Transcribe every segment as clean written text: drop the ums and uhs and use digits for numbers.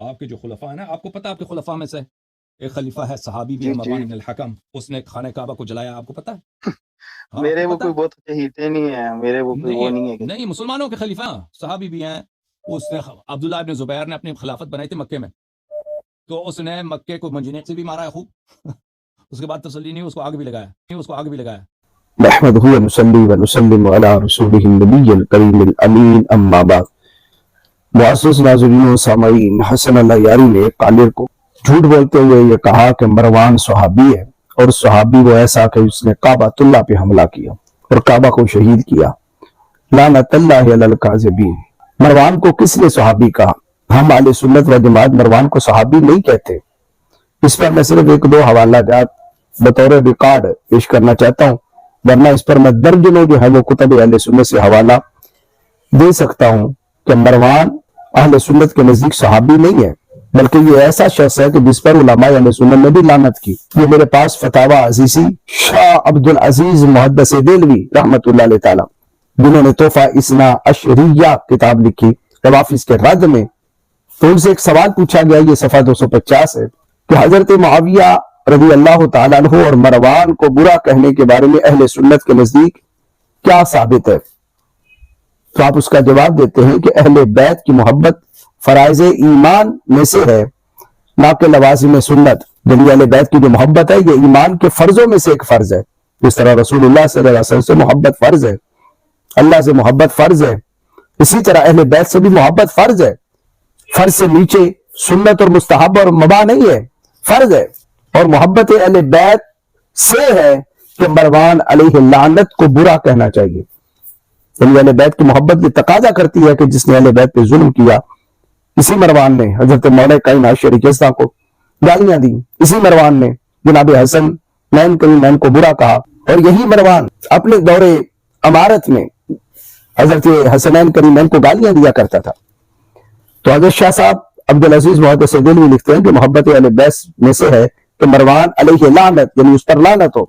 آپ کے جو خلفاء ہیں نا، آپ کو پتا آپ کے خلفاء میں سے ایک خلیفہ ہے صحابی بھی جی ہے، جی مروان بن الحکم، اس نے خانہ کعبہ کو جلایا، آپ کو پتا ہے؟ ہاں آپ میرے کو وہ پتا کوئی ہے؟ بہت چہیتے نہیں ہیں، میرے وہ کوئی وہ نہیں ہے کہ نہیں مسلمانوں کے خلیفہ صحابی بھی ہیں. اس نے عبداللہ ابن زبیر نے اپنی خلافت بنائی تھی مکے میں، تو اس نے مکے کو منجنیق سے بھی مارا ہے خوب. اس کے بعد تسلی نہیں، اس کو آگ بھی لگایا. نحمده ونصلي ونسلم على رسوله النبي الكريم الامين اما بعد. معزز ناظرین و سامعین، حسن اللہ یاری نے قالر کو جھوٹ بولتے ہوئے یہ کہا کہ مروان صحابی ہے، اور صحابی وہ ایسا کہ اس نے کعبۃ اللہ پہ حملہ کیا اور کعبہ کو شہید کیا. لعنت اللہ علی الکاذبین. مروان کو کس نے صحابی کہا؟ ہم اہل سنت و جماعت مروان کو صحابی نہیں کہتے. اس پر میں صرف ایک دو حوالہ جات بطور ریکارڈ پیش کرنا چاہتا ہوں، ورنہ اس پر میں درجنوں جو ہے وہ کتب اہل سنت سے حوالہ دے سکتا ہوں کہ مروان اہل سنت کے نزدیک صحابی نہیں ہے، بلکہ یہ ایسا شخص ہے کہ جس پر علماء اہل سنت نے بھی لعنت کی. یہ میرے پاس فتاوی عزیزی شاہ عبدالعزیز محدث دہلوی رحمۃ اللہ علیہ تعالی، جنہوں نے تحفہ اثنا عشریہ کتاب لکھی روافظ کے رد میں، تو ان سے ایک سوال پوچھا گیا، یہ صفحہ 250 ہے، کہ حضرت معاویہ رضی اللہ تعالیٰ عنہ اور مروان کو برا کہنے کے بارے میں اہل سنت کے نزدیک کیا ثابت ہے؟ تو آپ اس کا جواب دیتے ہیں کہ اہل بیت کی محبت فرائض ایمان میں سے ہے، نہ کہ لوازم سنت. یعنی اہل بیت کی جو محبت ہے یہ ایمان کے فرضوں میں سے ایک فرض ہے. جس طرح رسول اللہ صلی اللہ علیہ وسلم سے محبت فرض ہے، اللہ سے محبت فرض ہے، اسی طرح اہل بیت سے بھی محبت فرض ہے. فرض سے نیچے سنت اور مستحب اور مباح نہیں ہے، فرض ہے. اور محبت اہل بیت سے ہے کہ مروان علیہ لعنت کو برا کہنا چاہیے. یعنی اہل بیت کی محبت یہ تقاضا کرتی ہے کہ جس نے اہل بیت پہ ظلم کیا، اسی مروان نے حضرت مولا کائنات شریک جزدہ کو گالیاں دی، اسی مروان نے جناب حسن نین کریمین کو برا کہا، اور یہی مروان اپنے دور امارت میں حضرت حسنین کریمین کو گالیاں دیا کرتا تھا. تو حضرت شاہ صاحب عبدالعزیز محدث دہلوی لکھتے ہیں کہ محبت اہل بیت میں سے ہے کہ مروان علیہ لعنت، یعنی اس پر لعنت ہو،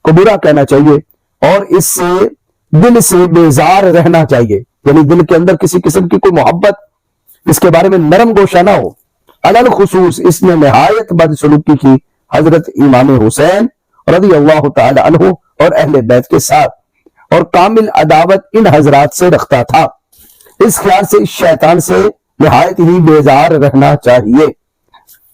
کو برا کہنا چاہیے، اور اس سے دل سے بیزار رہنا چاہیے. یعنی دل کے اندر کسی قسم کی کوئی محبت، اس کے بارے میں نرم گوشہ نہ ہو. علل خصوص اس نے نہایت بدسلوکی کی حضرت امام حسین رضی اللہ تعالی عنہ اور اہل بیت کے ساتھ، اور کامل عداوت ان حضرات سے رکھتا تھا. اس خیال سے اس شیطان سے نہایت ہی بیزار رہنا چاہیے.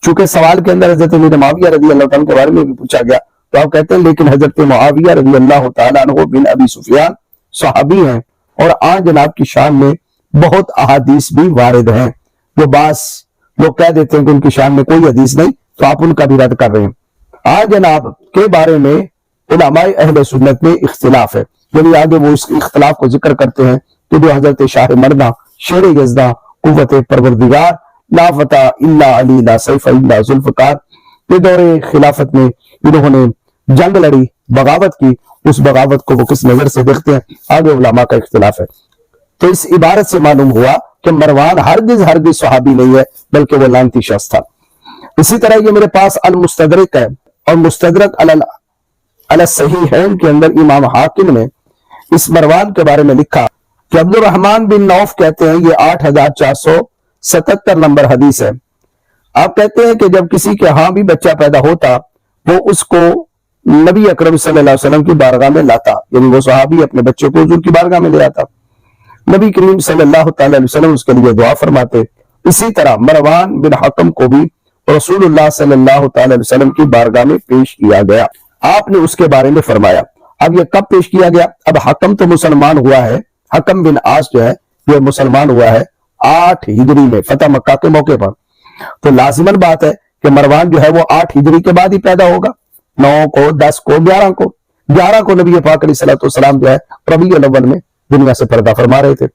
چونکہ سوال کے اندر حضرت امیر معاویہ رضی اللہ تعالیٰ کے بارے میں بھی پوچھا گیا، تو آپ کہتے ہیں لیکن حضرت معاویہ رضی اللہ تعالیٰ عنہ بن ابی سفیان صحابی ہیں، اور آن جناب کی شان میں بہت احادیث بھی وارد ہیں. جو بعض لوگ کہہ دیتے ہیں کہ ان کی شان میں کوئی حدیث نہیں، تو آپ ان کا بھی رد کر رہے ہیں. آن جناب کے بارے میں علماء اہل سنت میں اختلاف ہے. یعنی آگے وہ اس اختلاف کو ذکر کرتے ہیں کہ جو حضرت شاہ مردہ شیر یزدہ قوت پروردگار لا فتح الا علی لا سیف الا ذوالفقار کے دور خلافت میں انہوں نے جنگ لڑی، بغاوت کی، اس بغاوت کو وہ کس نظر سے دیکھتے ہیں، آگے علماء کا اختلاف ہے. تو اس عبارت سے معلوم ہوا کہ مروان ہرگز صحابی نہیں ہے، بلکہ وہ لعنتی شخص تھا. اسی طرح یہ میرے پاس المستدرک ہے، اور مستدرک علی الصحیحین کے اندر امام حاکم نے اس مروان کے بارے میں لکھا کہ عبد الرحمن بن نوف کہتے ہیں، یہ 8477 نمبر حدیث ہے. آپ کہتے ہیں کہ جب کسی کے ہاں بھی بچہ پیدا ہوتا وہ اس کو نبی اکرم صلی اللہ علیہ وسلم کی بارگاہ میں لاتا، یعنی وہ صحابی اپنے بچے کو حضور کی بارگاہ میں لے آتا، نبی کریم صلی اللہ تعالی علیہ وسلم اس کے لیے دعا فرماتے. اسی طرح مروان بن حکم کو بھی رسول اللہ صلی اللہ تعالی علیہ وسلم کی بارگاہ میں پیش کیا گیا. آپ نے اس کے بارے میں فرمایا. اب یہ کب پیش کیا گیا؟ اب حکم تو مسلمان ہوا ہے، حکم بن عاص جو ہے یہ مسلمان ہوا ہے 8 ہجری میں فتح مکہ کے موقع پر. تو لازماً بات ہے کہ مروان جو ہے وہ 8 ہجری کے بعد ہی پیدا ہوگا، 9 کو 10 کو 11 کو نبی پاک علیہ الصلوۃ والسلام جو ہے ربیع الاول میں دنیا سے پردہ فرما رہے تھے.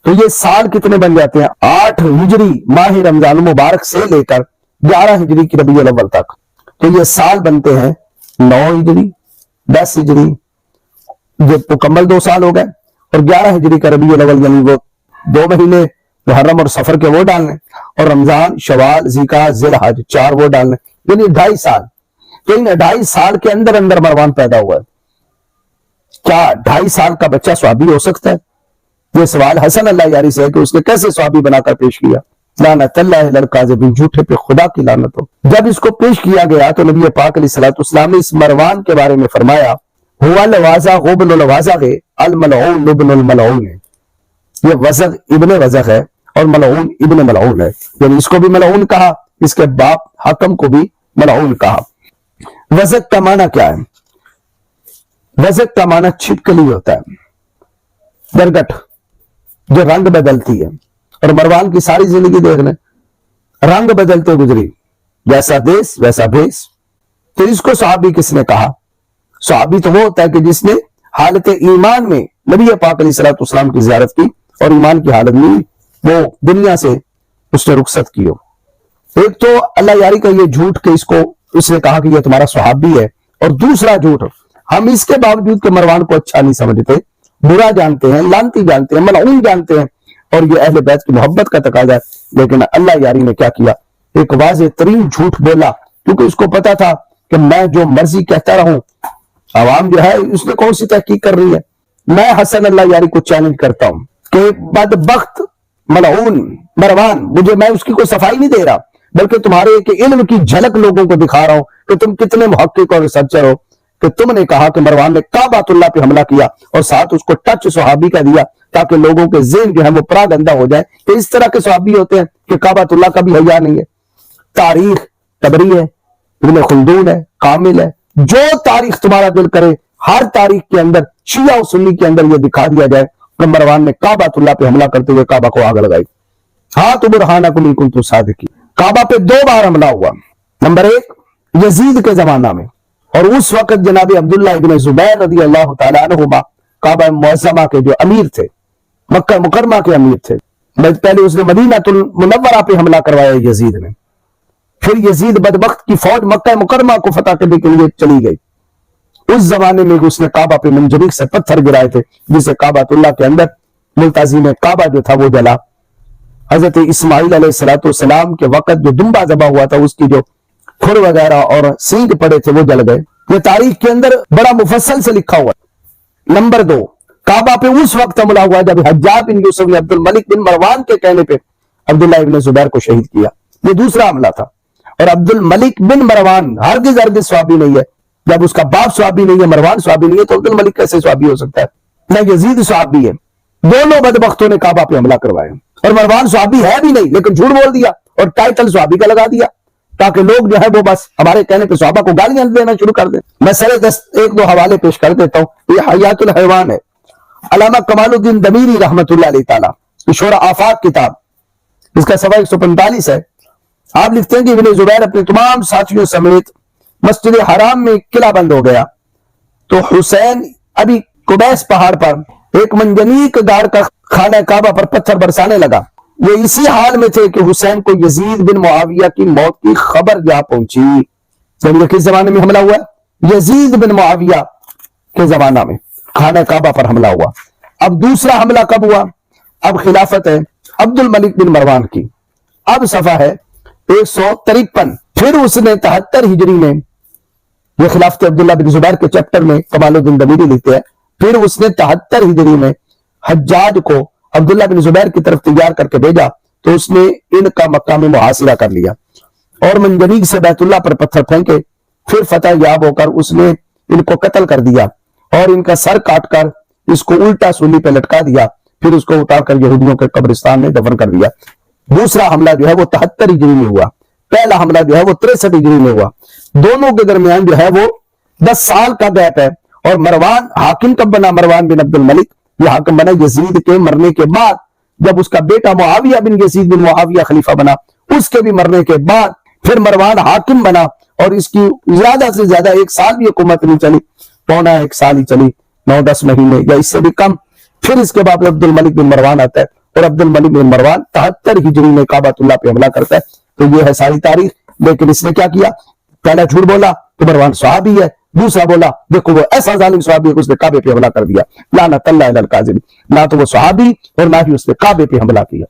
تو یہ سال کتنے بن جاتے ہیں؟ 8 ہجری ماہ رمضان المبارک سے لے کر 11 ہجری کی ربیع الاول تک. تو یہ سال بنتے ہیں 9 ہجری 10 ہجری، جو مکمل 2 سال ہو گئے، اور 11 ہجری کا ربیع الاول، یعنی وہ 2 مہینے محرم اور سفر کے وہ ڈالنے، اور رمضان شوال ذیقعدہ ذوالحج 4 وہ ڈالنے، یعنی 2.5 سال. تو ان 2.5 سال کے اندر مروان پیدا ہوا ہے. کیا 2.5 سال کا بچہ صحابی ہو سکتا ہے؟ یہ سوال حسن اللہ یاری سے ہے کہ اس نے کیسے صحابی بنا کر پیش کیا. लानत अल्लाह अलल काज़िबीन, झूठे पे खुदा की लानत हो। जब इसको पेश किया गया तो नबी पाक अलैहिस्सलाम ने इस मरवान के बारे में फरमाया, हुवल वाज़ा गुब्नुल वाज़ग़ अल मलऊन इब्नुल मलऊन है। ये वज़ग़ इब्ने वज़ग़ है और मलऊन इब्ने मलऊन है, यानी इसको भी मलऊन कहा, इसके बाप हकम को भी मलऊन कहा। वज़ग़ का माना क्या है? वज़ग़ का माना छिपकली होता है, दरगट जो रंग बदलती है। और मरवान की सारी जिंदगी देख लें, रंग बदलते गुजरी, जैसा देश वैसा भेष। तो इसको सहाबी किसने कहा? सहाबी तो वो होता है कि जिसने हालत ईमान में नबी पाक अलैहिस्सलाम की ज़ियारत की और ईमान की हालत में वो दुनिया से उसने रुखसत की हो। एक तो अल्लाह यारी का ये झूठ कि इसको उसने कहा कि ये तुम्हारा सहाबी है, और दूसरा झूठ हम इसके बावजूद कि मरवान को अच्छा नहीं समझते, बुरा जानते हैं, लानती जानते हैं, मलऊन जानते हैं, और ये अहले बैत की मोहब्बत का तकाजा है। लेकिन अल्लाह यारी ने क्या किया? एक वाज़ेह तरीन झूठ बोला, क्योंकि उसको पता था कि मैं जो मर्जी कहता रहूं, आवाम जो है उसने कौन सी तहकीक कर रही है। मैं हसन अल्लाह यारी को चैलेंज करता हूं कि बदबख्त मलऊन मरवान, मुझे मैं उसकी कोई सफाई नहीं दे रहा, बल्कि तुम्हारे एक इल्म की झलक लोगों को दिखा रहा हूं कि तुम कितने मुहक्किक और रिसर्चर हो, कि तुमने कहा कि मरवान ने काबातुल्लाह पे हमला किया और साथ उसको टच सहाबी का दिया, ताकि लोगों के ज़हन जो है वो परागंदा हो जाए कि इस तरह के सहाबी होते हैं कि काबातुल्लाह का भी हया नहीं है। तारीख तबरी है, इब्न खुल्दून है, कामिल है, जो तारीख तुम्हारा दिल करे, हर तारीख के अंदर शिया और सुन्नी के अंदर यह दिखा दिया जाए कि मरवान ने काबातुल्लाह पे हमला करते हुए काबा को आग लगाई। हाँ तो बुरहानकुम इन कुंतुम सादिकीन। काबा पे 2 बार हमला हुआ। नंबर 1 यजीद के जमाना में, और उस वक्त जनाब अब्दुल्लाह इब्न जुबैर रज़ी अल्लाह तआला अन्हुमा काबा मुअज़्ज़मा के जो अमीर थे, मक्का मुकर्रमा के अमीर थे। पहले उसने मदीनातुल मुनव्वरा पे हमला करवाया यजीद ने, फिर यजीद बदबख्त की फौज मक्का मुकर्रमा को फतह करने के लिए चली गई। उस जमाने में उसने काबा पे मंजरीक से पत्थर गिराए थे, जिसे काबातुल्लाह के अंदर मुल्ताज़िम काबा जो था वो जला। हजरत इस्माइल अलैहिस्सलाम के वक्त जो दुम्बा ज़बा हुआ था, उसकी जो खुर वगैरह और सींग पड़े थे वो जल गए। ये तारीख के अंदर बड़ा मुफस्सल से लिखा हुआ। नंबर 2, काबा पे उस वक्त हमला हुआ जब हज्जाज बिन यूसुफ ने अब्दुल मलिक बिन मरवान के कहने पे अब्दुल्लाह इब्न जुबैर को शहीद किया। ये दूसरा हमला था। और अब्दुल मलिक बिन मरवान हरगिज़ स्वाबी नहीं है। जब उसका बाप स्वाबी नहीं है, मरवान स्वाबी नहीं है, तो अब्दुल मलिक कैसे स्वाबी हो सकता है? न यजीद स्वाबी है। दोनों बदबख्तों ने काबा पे हमला करवाया, और मरवान स्वाबी है भी नहीं, लेकिन झूठ बोल दिया और टाइटल स्वाबी का लगा दिया, ताकि लोग जो है वो बस हमारे कहने पे सहाबा को गालियां देना शुरू कर दें। मैं सरे 1-2 हवाले पेश कर देता हूं। ये हयातुल हैवान है, अल्लामा कमालुद्दीन दमीरी रहमतुल्लाह अलैहि ताला, शुरा आफाक किताब, इसका सवा 145 है। आप लिखते हैं कि इब्न जुबैर अपने तमाम साथियों समेत मस्जिद हराम में किला बंद हो गया, तो हुसैन अभी कुबैस पहाड़ पर एक मंजनीक गाड़ का खाना काबा पर पत्थर बरसाने लगा। ये इसी हाल में थे कि हुसैन को यजीद बिन मुआविया की मौत की खबर जा पहुंची। जब किस जमाने में हमला हुआ? यजीद बिन मुआविया के जमाना में खाना काबा पर हमला हुआ। अब दूसरा हमला कब हुआ? अब खिलाफत है अब्दुल मलिक बिन मरवान की। अब सफा है 153। फिर उसने 73 हिजरी में, यह खिलाफत अब्दुल्लाह बिन जुबैर के चैप्टर में कमालुद्दीन दमीरी लिखते हैं, फिर उसने 73 हिजरी में हज्जाज को अब्दुल्लाह बिन जुबैर की तरफ तैयार करके भेजा, तो उसने इनका मक्का में मुहासिरा कर लिया और मंजनीक से बैतुल्लाह पर पत्थर फेंके। फिर फतह याब होकर उसने इनको कत्ल कर दिया और इनका सर काटकर इसको उल्टा सूली पे लटका दिया, फिर उसको उतारकर यहूदियों के कब्रिस्तान में दफन कर दिया। दूसरा हमला जो है वो 73 हिजरी में हुआ, पहला हमला जो है वो 63 हिजरी में हुआ। दोनों के दरमियान जो है वो 10 साल का गैप है। और मरवान हाकिम कब बना? मरवान बिन अब्दुल मलिक यह हाकिम बना यजीद के मरने के बाद, जब उसका बेटा मुआविया बिन यजीद बिन मुआविया खलीफा बना, उसके भी मरने के बाद फिर मरवान हाकिम बना। और इसकी ज्यादा से ज्यादा 1 साल भी हुकूमत नहीं चली, पौना 1 साल ही चली, 9-10 महीने या इससे भी कम। फिर इसके बाद अब्दुल मलिक बिन मरवान आता है और अब्दुल मलिक बिन मरवान 73 हिजरी में काबातुल्लाह पे हमला करता है। तो ये है सारी तारीख। लेकिन इसने क्या किया? पहला झूठ बोला तो मरवान सहाबी है, दूसरा बोला देखो वो ऐसा जालिम सहाबी है उसने काबे पे हमला कर दिया, लानत अल्लाह अलल काज़िबीन। ना तो वो सहाबी और ना ही उसने काबे पे हमला किया।